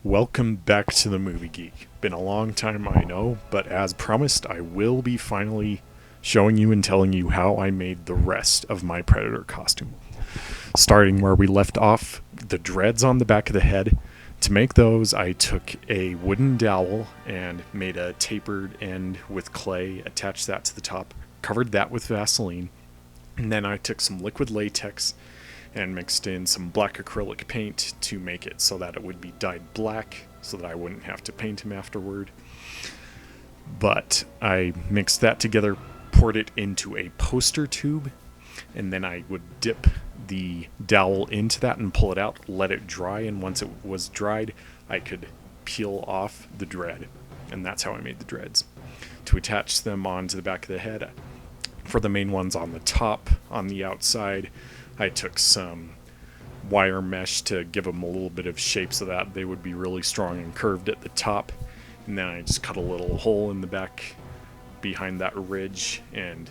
Welcome back to the Movie Geek. Been a long time, I know, but as promised, I will be finally showing you and telling you how I made the rest of my Predator costume. Starting where we left off, the dreads on the back of the head. To make those, I took a wooden dowel and made a tapered end with clay, attached that to the top, covered that with Vaseline, and then I took some liquid latex and mixed in some black acrylic paint to make it so that it would be dyed black so that I wouldn't have to paint him afterward. But I mixed that together, poured it into a poster tube, and then I would dip the dowel into that and pull it out, let it dry, and once it was dried, I could peel off the dread. And that's how I made the dreads. To attach them onto the back of the head, for the main ones on the top, on the outside, I took some wire mesh to give them a little bit of shape so that they would be really strong and curved at the top. And then I just cut a little hole in the back behind that ridge and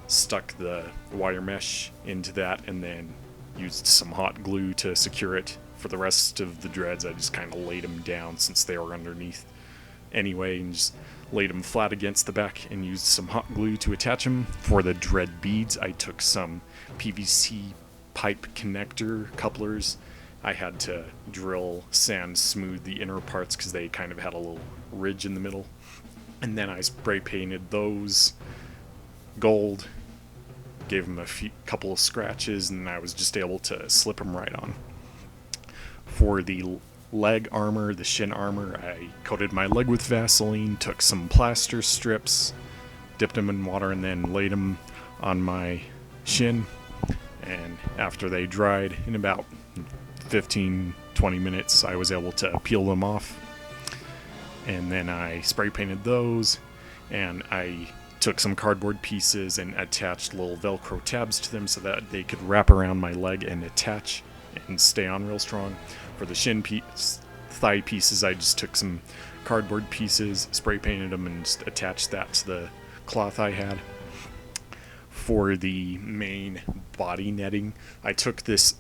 stuck the wire mesh into that and then used some hot glue to secure it. For the rest of the dreads, I just kind of laid them down since they were underneath anyway and just laid them flat against the back and used some hot glue to attach them. For the dread beads, I took some PVC pipe connector couplers. I had to drill sand smooth the inner parts because they kind of had a little ridge in the middle. And then I spray painted those gold, gave them a couple of scratches, and I was just able to slip them right on. For the leg armor, the shin armor, I coated my leg with Vaseline, took some plaster strips, dipped them in water, and then laid them on my shin. And after they dried, in about 15-20 minutes, I was able to peel them off. And then I spray painted those, and I took some cardboard pieces and attached little Velcro tabs to them so that they could wrap around my leg and attach and stay on real strong. For the thigh pieces, I just took some cardboard pieces, spray painted them, and just attached that to the cloth I had. For the main body netting, I took this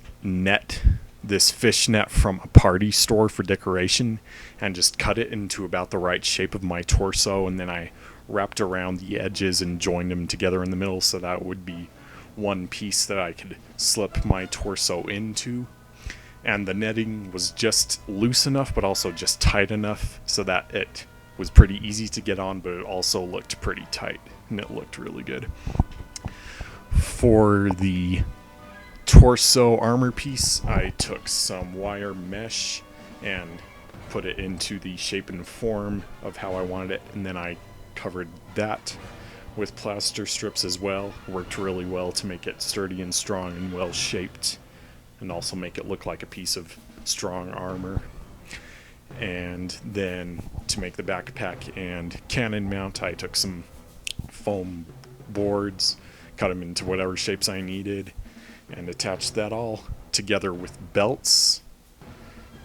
fish net from a party store for decoration, and just cut it into about the right shape of my torso, and then I wrapped around the edges and joined them together in the middle so that it would be one piece that I could slip my torso into. And the netting was just loose enough but also just tight enough so that it was pretty easy to get on, but it also looked pretty tight and it looked really good. For the torso armor piece, I took some wire mesh and put it into the shape and form of how I wanted it, and then I covered that with plaster strips as well. Worked really well to make it sturdy and strong and well shaped, and also make it look like a piece of strong armor. And then to make the backpack and cannon mount, I took some foam boards, cut them into whatever shapes I needed, and attached that all together with belts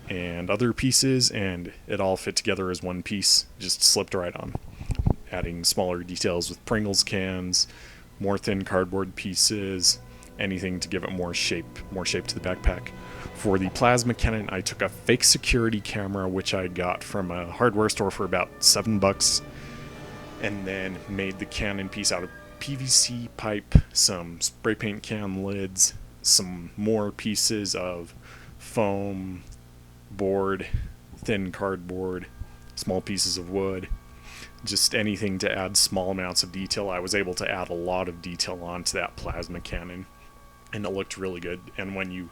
and other pieces, and it all fit together as one piece, just slipped right on. Adding smaller details with Pringles cans, more thin cardboard pieces, anything to give it more shape to the backpack. For the plasma cannon, I took a fake security camera which I got from a hardware store for about $7, and then made the cannon piece out of PVC pipe, some spray paint can lids, some more pieces of foam board, thin cardboard, small pieces of wood, just anything to add small amounts of detail. I was able to add a lot of detail onto that plasma cannon, and it looked really good. And when you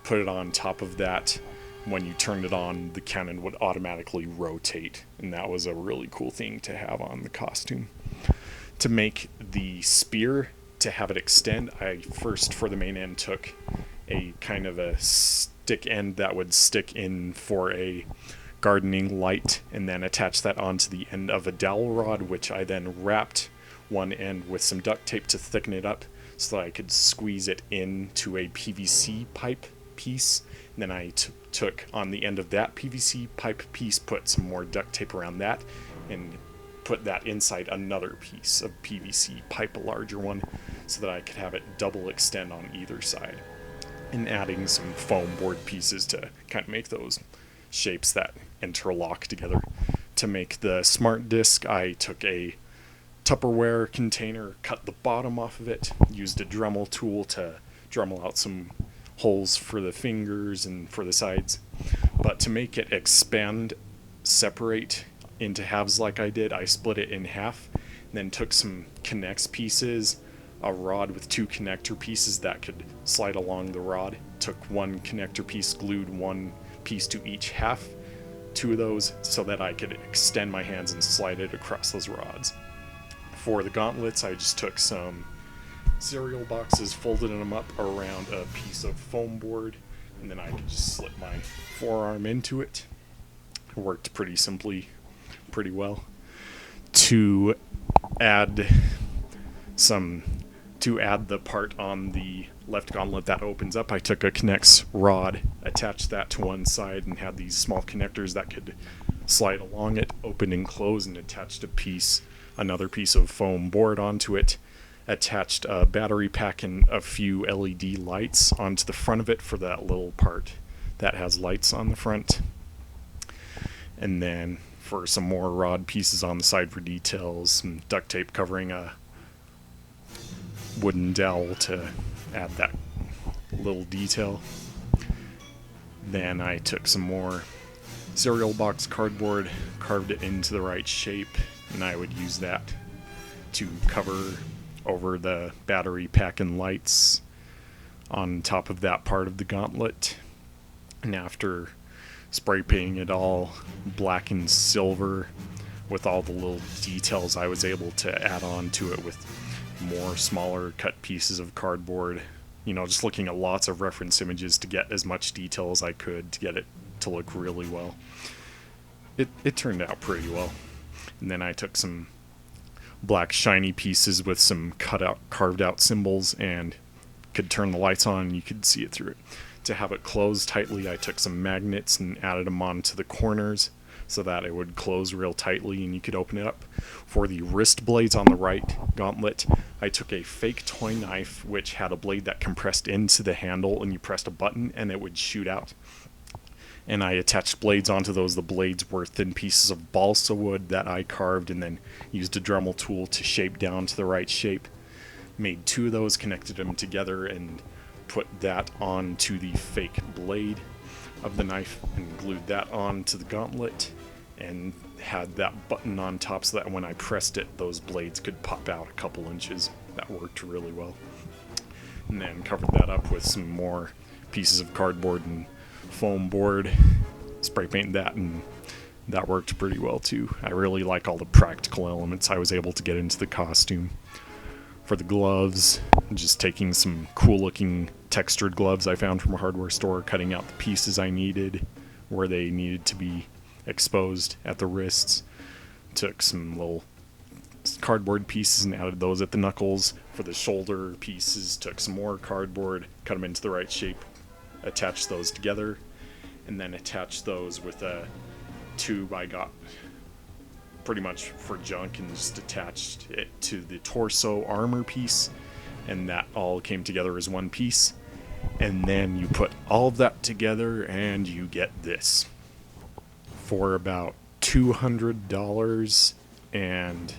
put it on top of that, when you turned it on, the cannon would automatically rotate, and that was a really cool thing to have on the costume. To make the spear, to have it extend, I first, for the main end, took a kind of a stick end that would stick in for a gardening light, and then attached that onto the end of a dowel rod, which I then wrapped one end with some duct tape to thicken it up so that I could squeeze it into a PVC pipe piece. And then I took on the end of that PVC pipe piece, put some more duct tape around that, and put that inside another piece of PVC pipe, a larger one, so that I could have it double extend on either side, and adding some foam board pieces to kind of make those shapes that interlock together. To make the smart disc, I took a Tupperware container, cut the bottom off of it, used a Dremel tool to Dremel out some holes for the fingers and for the sides. But to make it expand, separate into halves like I did, I split it in half, and then took some connects pieces, a rod with 2 connector pieces that could slide along the rod, took 1 connector piece, glued 1 piece to each half, 2 of those, so that I could extend my hands and slide it across those rods. For the gauntlets, I just took some cereal boxes, folded them up around a piece of foam board, and then I could just slip my forearm into it. It worked pretty simply, pretty well. To add the part on the left gauntlet that opens up, I took a connects rod, attached that to one side, and had these small connectors that could slide along it, open and close, and attached another piece of foam board onto it, attached a battery pack and a few LED lights onto the front of it for that little part that has lights on the front. And then for some more rod pieces on the side for details, some duct tape covering a wooden dowel to add that little detail. Then I took some more cereal box cardboard, carved it into the right shape, and I would use that to cover over the battery pack and lights on top of that part of the gauntlet. And after spray painting it all black and silver with all the little details, I was able to add on to it with more smaller cut pieces of cardboard. Just looking at lots of reference images to get as much detail as I could to get it to look really well. It turned out pretty well. And then I took some black shiny pieces with some carved out symbols and could turn the lights on and you could see it through it. To have it close tightly, I took some magnets and added them onto the corners so that it would close real tightly and you could open it up. For the wrist blades on the right gauntlet, I took a fake toy knife which had a blade that compressed into the handle and you pressed a button and it would shoot out. And I attached blades onto those. The blades were thin pieces of balsa wood that I carved and then used a Dremel tool to shape down to the right shape. Made 2 of those, connected them together, and put that onto the fake blade of the knife and glued that onto the gauntlet and had that button on top so that when I pressed it, those blades could pop out a couple inches. That worked really well. And then covered that up with some more pieces of cardboard and foam board, spray painted that, and that worked pretty well too. I really like all the practical elements I was able to get into the costume. For the gloves, just taking some cool looking textured gloves I found from a hardware store, cutting out the pieces I needed where they needed to be exposed at the wrists. Took some little cardboard pieces and added those at the knuckles. For the shoulder pieces, took some more cardboard, cut them into the right shape, attached those together, and then attached those with a tube I got pretty much for junk and just attached it to the torso armor piece, and that all came together as one piece. And then you put all of that together and you get this for about $200, and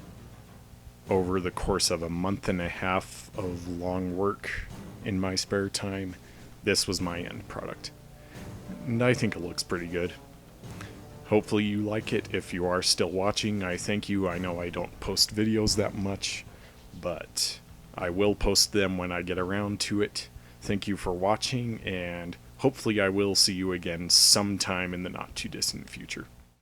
over the course of a month and a half of long work in my spare time, this was my end product. And I think it looks pretty good. Hopefully you like it. If you are still watching, I thank you. I know I don't post videos that much, but I will post them when I get around to it. Thank you for watching, and hopefully I will see you again sometime in the not too distant future.